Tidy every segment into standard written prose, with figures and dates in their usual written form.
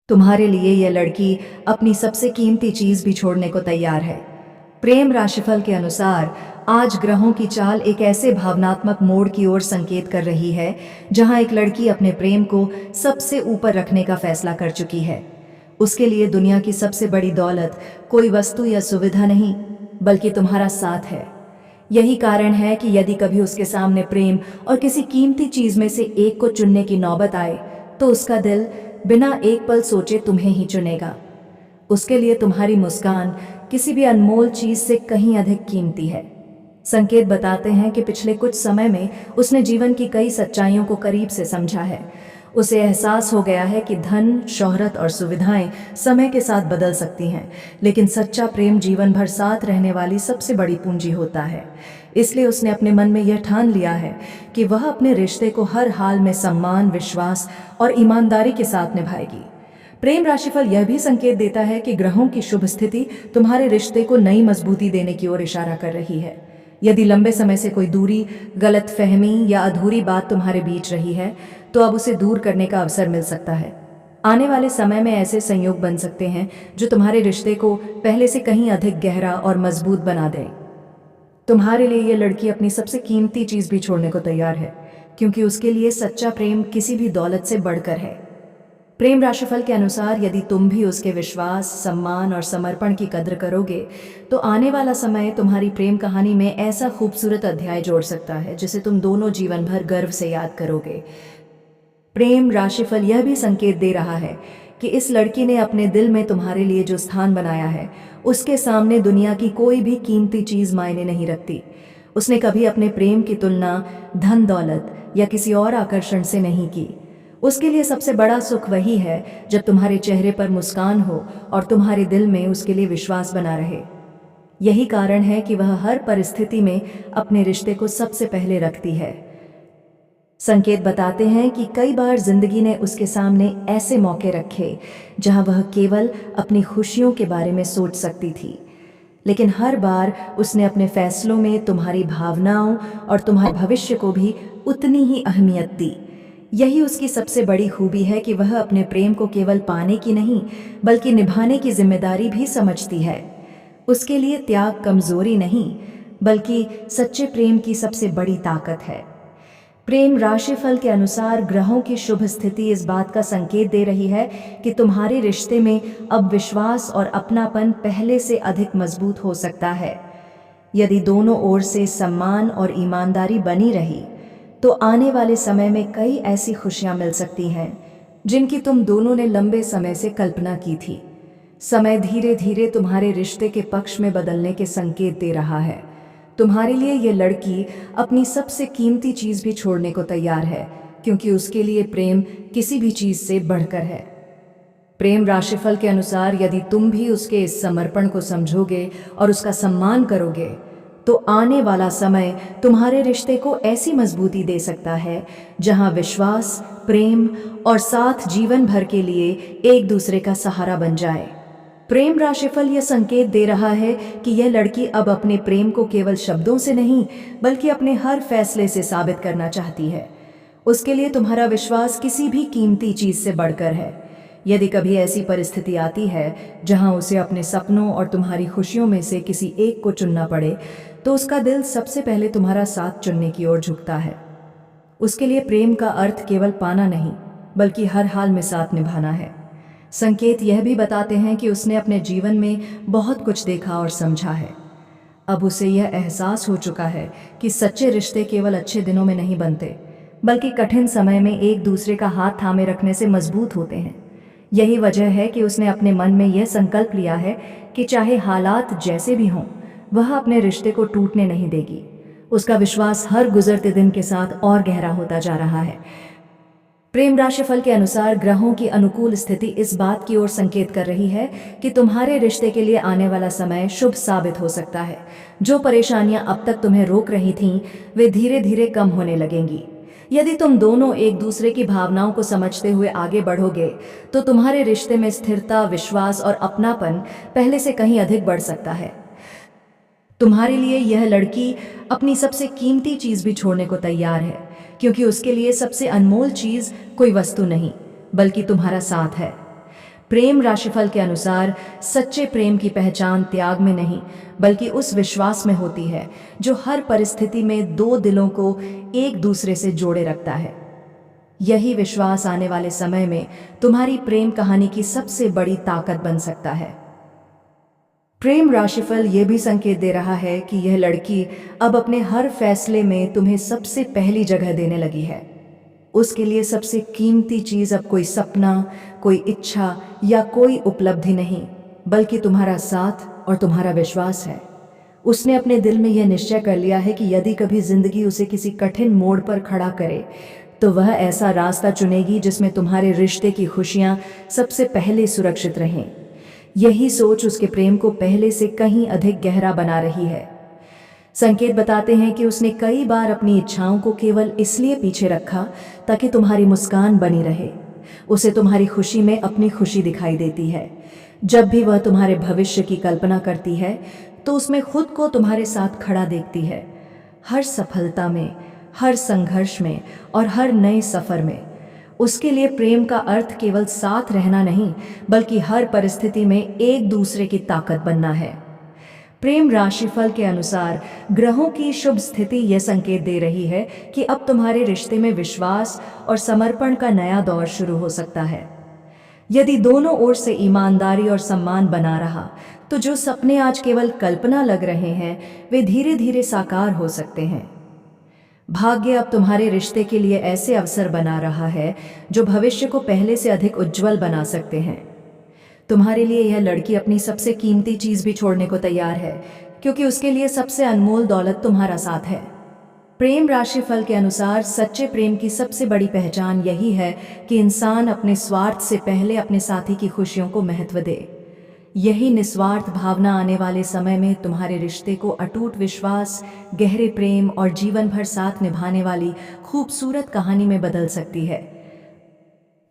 तुम्हारे लिए यह लड़की अपनी सबसे कीमती चीज भी छोड़ने को तैयार है। प्रेम राशिफल के अनुसार आज ग्रहों की चाल एक ऐसे भावनात्मक मोड़ की ओर संकेत कर रही है जहां एक लड़की अपने प्रेम को सबसे ऊपर रखने का फैसला कर चुकी है। उसके लिए दुनिया की सबसे बड़ी दौलत कोई वस्तु या सुविधा नहीं, बल्कि तुम्हारा साथ है। यही कारण है कि यदि कभी उसके सामने प्रेम और किसी कीमती चीज में से एक को चुनने की नौबत आए, तो उसका दिल बिना एक पल सोचे तुम्हें ही चुनेगा। उसके लिए तुम्हारी मुस्कान किसी भी अनमोल चीज से कहीं अधिक कीमती है। संकेत बताते हैं कि पिछले कुछ समय में उसने जीवन की कई सच्चाइयों को करीब से समझा है। उसे एहसास हो गया है कि धन, शोहरत और सुविधाएं समय के साथ बदल सकती हैं, लेकिन सच्चा प्रेम जीवन भर साथ रहने वाली सबसे बड़ी पूंजी होता है। इसलिए उसने अपने मन में यह ठान लिया है कि वह अपने रिश्ते को हर हाल में सम्मान, विश्वास और ईमानदारी के साथ निभाएगी। प्रेम राशिफल यह भी संकेत देता है कि ग्रहों की शुभ स्थिति तुम्हारे रिश्ते को नई मजबूती देने की ओर इशारा कर रही है। यदि लंबे समय से कोई दूरी, गलतफहमी या अधूरी बात तुम्हारे बीच रही है, तो अब उसे दूर करने का अवसर मिल सकता है। आने वाले समय में ऐसे संयोग बन सकते हैं जो तुम्हारे रिश्ते को पहले से कहीं अधिक गहरा और मजबूत बना दें। तुम्हारे लिए यह लड़की अपनी सबसे कीमती चीज भी छोड़ने को तैयार है, क्योंकि उसके लिए सच्चा प्रेम किसी भी दौलत से बढ़कर है। प्रेम राशिफल के अनुसार यदि तुम भी उसके विश्वास, सम्मान और समर्पण की कद्र करोगे, तो आने वाला समय तुम्हारी प्रेम कहानी में ऐसा खूबसूरत अध्याय जोड़ सकता है जिसे तुम दोनों जीवन भर गर्व से याद करोगे। प्रेम राशिफल यह भी संकेत दे रहा है कि इस लड़की ने अपने दिल में तुम्हारे लिए जो स्थान बनाया है, उसके सामने दुनिया की कोई भी कीमती चीज मायने नहीं रखती। उसने कभी अपने प्रेम की तुलना धन, दौलत या किसी और आकर्षण से नहीं की। उसके लिए सबसे बड़ा सुख वही है जब तुम्हारे चेहरे पर मुस्कान हो और तुम्हारे दिल में उसके लिए विश्वास बना रहे। यही कारण है कि वह हर परिस्थिति में अपने रिश्ते को सबसे पहले रखती है। संकेत बताते हैं कि कई बार जिंदगी ने उसके सामने ऐसे मौके रखे जहां वह केवल अपनी खुशियों के बारे में सोच सकती थी, लेकिन हर बार उसने अपने फैसलों में तुम्हारी भावनाओं और तुम्हारे भविष्य को भी उतनी ही अहमियत दी। यही उसकी सबसे बड़ी खूबी है कि वह अपने प्रेम को केवल पाने की नहीं, बल्कि निभाने की जिम्मेदारी भी समझती है। उसके लिए त्याग कमजोरी नहीं, बल्कि सच्चे प्रेम की सबसे बड़ी ताकत है। प्रेम राशिफल के अनुसार ग्रहों की शुभ स्थिति इस बात का संकेत दे रही है कि तुम्हारे रिश्ते में अब विश्वास और अपनापन पहले से अधिक मजबूत हो सकता है। यदि दोनों ओर से सम्मान और ईमानदारी बनी रही, तो आने वाले समय में कई ऐसी खुशियां मिल सकती हैं जिनकी तुम दोनों ने लंबे समय से कल्पना की थी। समय धीरे धीरे तुम्हारे रिश्ते के पक्ष में बदलने के संकेत दे रहा है। तुम्हारे लिए यह लड़की अपनी सबसे कीमती चीज भी छोड़ने को तैयार है, क्योंकि उसके लिए प्रेम किसी भी चीज से बढ़कर है। प्रेम राशिफल के अनुसार यदि तुम भी उसके इस समर्पण को समझोगे और उसका सम्मान करोगे, तो आने वाला समय तुम्हारे रिश्ते को ऐसी मजबूती दे सकता है जहां विश्वास, प्रेम और साथ जीवन भर के लिए एक दूसरे का सहारा बन जाए। प्रेम राशिफल यह संकेत दे रहा है कि यह लड़की अब अपने प्रेम को केवल शब्दों से नहीं, बल्कि अपने हर फैसले से साबित करना चाहती है। उसके लिए तुम्हारा विश्वास किसी भी कीमती चीज से बढ़कर है। यदि कभी ऐसी परिस्थिति आती है जहां उसे अपने सपनों और तुम्हारी खुशियों में से किसी एक को चुनना पड़े, तो उसका दिल सबसे पहले तुम्हारा साथ चुनने की ओर झुकता है। उसके लिए प्रेम का अर्थ केवल पाना नहीं, बल्कि हर हाल में साथ निभाना है। संकेत यह भी बताते हैं कि उसने अपने जीवन में बहुत कुछ देखा और समझा है। अब उसे यह एहसास हो चुका है कि सच्चे रिश्ते केवल अच्छे दिनों में नहीं बनते, बल्कि कठिन समय में एक दूसरे का हाथ थामे रखने से मजबूत होते हैं। यही वजह है कि उसने अपने मन में यह संकल्प लिया है कि चाहे हालात जैसे भी हों, वह अपने रिश्ते को टूटने नहीं देगी। उसका विश्वास हर गुजरते दिन के साथ और गहरा होता जा रहा है। प्रेम राशिफल के अनुसार ग्रहों की अनुकूल स्थिति इस बात की ओर संकेत कर रही है कि तुम्हारे रिश्ते के लिए आने वाला समय शुभ साबित हो सकता है। जो परेशानियां अब तक तुम्हें रोक रही थीं, वे धीरे धीरे कम होने लगेंगी। यदि तुम दोनों एक दूसरे की भावनाओं को समझते हुए आगे बढ़ोगे, तो तुम्हारे रिश्ते में स्थिरता, विश्वास और अपनापन पहले से कहीं अधिक बढ़ सकता है। तुम्हारे लिए यह लड़की अपनी सबसे कीमती चीज भी छोड़ने को तैयार है, क्योंकि उसके लिए सबसे अनमोल चीज कोई वस्तु नहीं, बल्कि तुम्हारा साथ है। प्रेम राशिफल के अनुसार सच्चे प्रेम की पहचान त्याग में नहीं, बल्कि उस विश्वास में होती है जो हर परिस्थिति में दो दिलों को एक दूसरे से जोड़े रखता है। यही विश्वास आने वाले समय में तुम्हारी प्रेम कहानी की सबसे बड़ी ताकत बन सकता है। प्रेम राशिफल ये भी संकेत दे रहा है कि यह लड़की अब अपने हर फैसले में तुम्हें सबसे पहली जगह देने लगी है। उसके लिए सबसे कीमती चीज अब कोई सपना, कोई इच्छा या कोई उपलब्धि नहीं, बल्कि तुम्हारा साथ और तुम्हारा विश्वास है। उसने अपने दिल में यह निश्चय कर लिया है कि यदि कभी जिंदगी उसे किसी कठिन मोड़ पर खड़ा करे तो वह ऐसा रास्ता चुनेगी जिसमें तुम्हारे रिश्ते की खुशियां सबसे पहले सुरक्षित रहें। यही सोच उसके प्रेम को पहले से कहीं अधिक गहरा बना रही है। संकेत बताते हैं कि उसने कई बार अपनी इच्छाओं को केवल इसलिए पीछे रखा ताकि तुम्हारी मुस्कान बनी रहे। उसे तुम्हारी खुशी में अपनी खुशी दिखाई देती है। जब भी वह तुम्हारे भविष्य की कल्पना करती है तो उसमें खुद को तुम्हारे साथ खड़ा देखती है, हर सफलता में, हर संघर्ष में और हर नए सफर में। उसके लिए प्रेम का अर्थ केवल साथ रहना नहीं, बल्कि हर परिस्थिति में एक दूसरे की ताकत बनना है। प्रेम राशिफल के अनुसार ग्रहों की शुभ स्थिति यह संकेत दे रही है कि अब तुम्हारे रिश्ते में विश्वास और समर्पण का नया दौर शुरू हो सकता है। यदि दोनों ओर से ईमानदारी और सम्मान बना रहा तो जो सपने आज केवल कल्पना लग रहे हैं वे धीरे धीरे साकार हो सकते हैं। भाग्य अब तुम्हारे रिश्ते के लिए ऐसे अवसर बना रहा है जो भविष्य को पहले से अधिक उज्जवल बना सकते हैं। तुम्हारे लिए यह लड़की अपनी सबसे कीमती चीज भी छोड़ने को तैयार है, क्योंकि उसके लिए सबसे अनमोल दौलत तुम्हारा साथ है। प्रेम राशिफल के अनुसार सच्चे प्रेम की सबसे बड़ी पहचान यही है कि इंसान अपने स्वार्थ से पहले अपने साथी की खुशियों को महत्व दे। यही निस्वार्थ भावना आने वाले समय में तुम्हारे रिश्ते को अटूट विश्वास, गहरे प्रेम और जीवन भर साथ निभाने वाली खूबसूरत कहानी में बदल सकती है।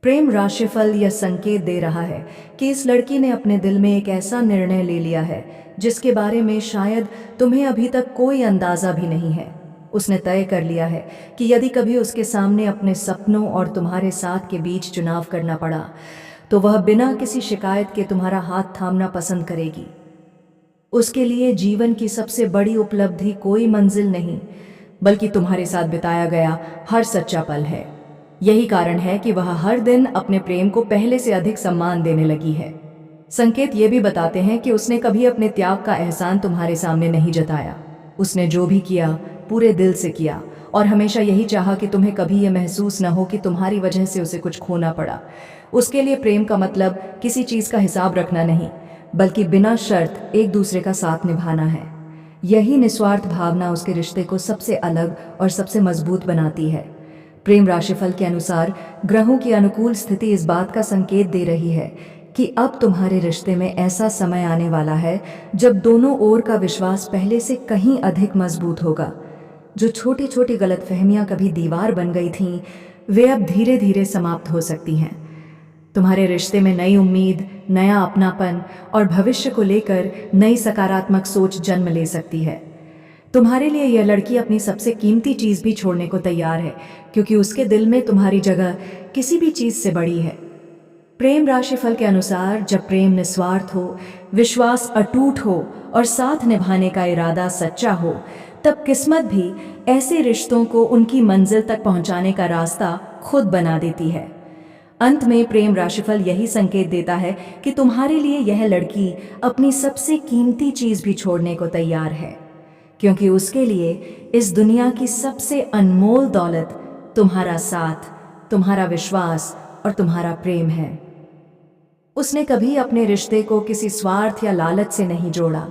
प्रेम राशिफल यह संकेत दे रहा है कि इस लड़की ने अपने दिल में एक ऐसा निर्णय ले लिया है जिसके बारे में शायद तुम्हें अभी तक कोई अंदाजा भी नहीं है। उसने तय कर लिया है कि यदि कभी उसके सामने अपने सपनों और तुम्हारे साथ के बीच चुनाव करना पड़ा तो वह बिना किसी शिकायत के तुम्हारा हाथ थामना पसंद करेगी। उसके लिए जीवन की सबसे बड़ी उपलब्धि कोई मंजिल नहीं, बल्कि तुम्हारे साथ बिताया गया हर सच्चा पल है। यही कारण है कि वह हर दिन अपने प्रेम को पहले से अधिक सम्मान देने लगी है। संकेत ये भी बताते हैं कि उसने कभी अपने त्याग का एहसान तुम्हारे सामने नहीं जताया। उसने जो भी किया पूरे दिल से किया और हमेशा यही चाहा कि तुम्हें कभी यह महसूस न हो कि तुम्हारी वजह से उसे कुछ खोना पड़ा। उसके लिए प्रेम का मतलब किसी चीज़ का हिसाब रखना नहीं, बल्कि बिना शर्त एक दूसरे का साथ निभाना है। यही निस्वार्थ भावना उसके रिश्ते को सबसे अलग और सबसे मजबूत बनाती है। प्रेम राशिफल के अनुसार ग्रहों की अनुकूल स्थिति इस बात का संकेत दे रही है कि अब तुम्हारे रिश्ते में ऐसा समय आने वाला है जब दोनों ओर का विश्वास पहले से कहीं अधिक मजबूत होगा। जो छोटी छोटी गलतफहमियां कभी दीवार बन गई थीं, वे अब धीरे धीरे समाप्त हो सकती हैं। तुम्हारे रिश्ते में नई उम्मीद, नया अपनापन और भविष्य को लेकर नई सकारात्मक सोच जन्म ले सकती है। तुम्हारे लिए यह लड़की अपनी सबसे कीमती चीज़ भी छोड़ने को तैयार है, क्योंकि उसके दिल में तुम्हारी जगह किसी भी चीज़ से बड़ी है। प्रेम राशिफल के अनुसार जब प्रेम निस्वार्थ हो, विश्वास अटूट हो और साथ निभाने का इरादा सच्चा हो, तब किस्मत भी ऐसे रिश्तों को उनकी मंजिल तक पहुंचाने का रास्ता खुद बना देती है। अंत में प्रेम राशिफल यही संकेत देता है कि तुम्हारे लिए यह लड़की अपनी सबसे कीमती चीज़ भी छोड़ने को तैयार है, क्योंकि उसके लिए इस दुनिया की सबसे अनमोल दौलत तुम्हारा साथ, तुम्हारा विश्वास और तुम्हारा प्रेम है। उसने कभी अपने रिश्ते को किसी स्वार्थ या लालच से नहीं जोड़ा।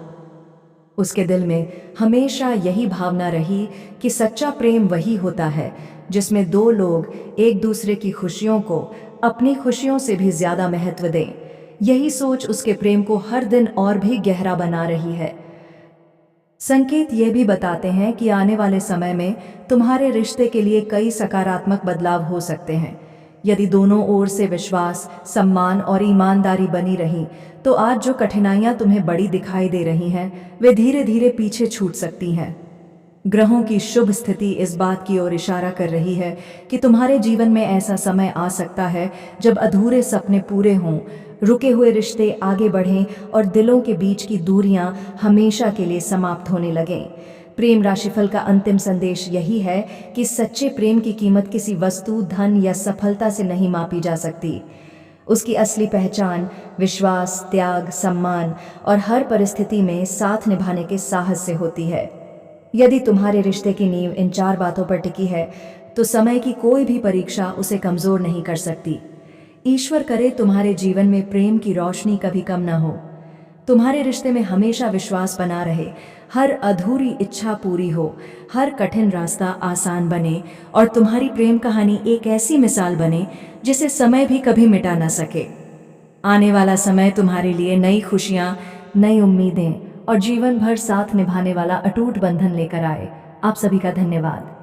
उसके दिल में हमेशा यही भावना रही कि सच्चा प्रेम वही होता है जिसमें दो लोग एक दूसरे की खुशियों को अपनी खुशियों से भी ज्यादा महत्व दें। यही सोच उसके प्रेम को हर दिन और भी गहरा बना रही है। संकेत ये भी बताते हैं कि आने वाले समय में तुम्हारे रिश्ते के लिए कई सकारात्मक बदलाव हो सकते हैं। यदि दोनों ओर से विश्वास, सम्मान और ईमानदारी बनी रही तो आज जो कठिनाइयां तुम्हें बड़ी दिखाई दे रही हैं, वे धीरे धीरे पीछे छूट सकती हैं। ग्रहों की शुभ स्थिति इस बात की ओर इशारा कर रही है कि तुम्हारे जीवन में ऐसा समय आ सकता है जब अधूरे सपने पूरे हों, रुके हुए रिश्ते आगे बढ़ें और दिलों के बीच की दूरियां हमेशा के लिए समाप्त होने लगें। प्रेम राशिफल का अंतिम संदेश यही है कि सच्चे प्रेम की कीमत किसी वस्तु, धन या सफलता से नहीं मापी जा सकती। उसकी असली पहचान विश्वास, त्याग, सम्मान और हर परिस्थिति में साथ निभाने के साहस से होती है। यदि तुम्हारे रिश्ते की नींव इन 4 बातों पर टिकी है, तो समय की कोई भी परीक्षा उसे कमजोर नहीं कर सकती। ईश्वर करे तुम्हारे जीवन में प्रेम की रोशनी कभी कम ना हो, तुम्हारे रिश्ते में हमेशा विश्वास बना रहे, हर अधूरी इच्छा पूरी हो, हर कठिन रास्ता आसान बने और तुम्हारी प्रेम कहानी एक ऐसी मिसाल बने जिसे समय भी कभी मिटा ना सके। आने वाला समय तुम्हारे लिए नई खुशियां, नई उम्मीदें और जीवन भर साथ निभाने वाला अटूट बंधन लेकर आए। आप सभी का धन्यवाद।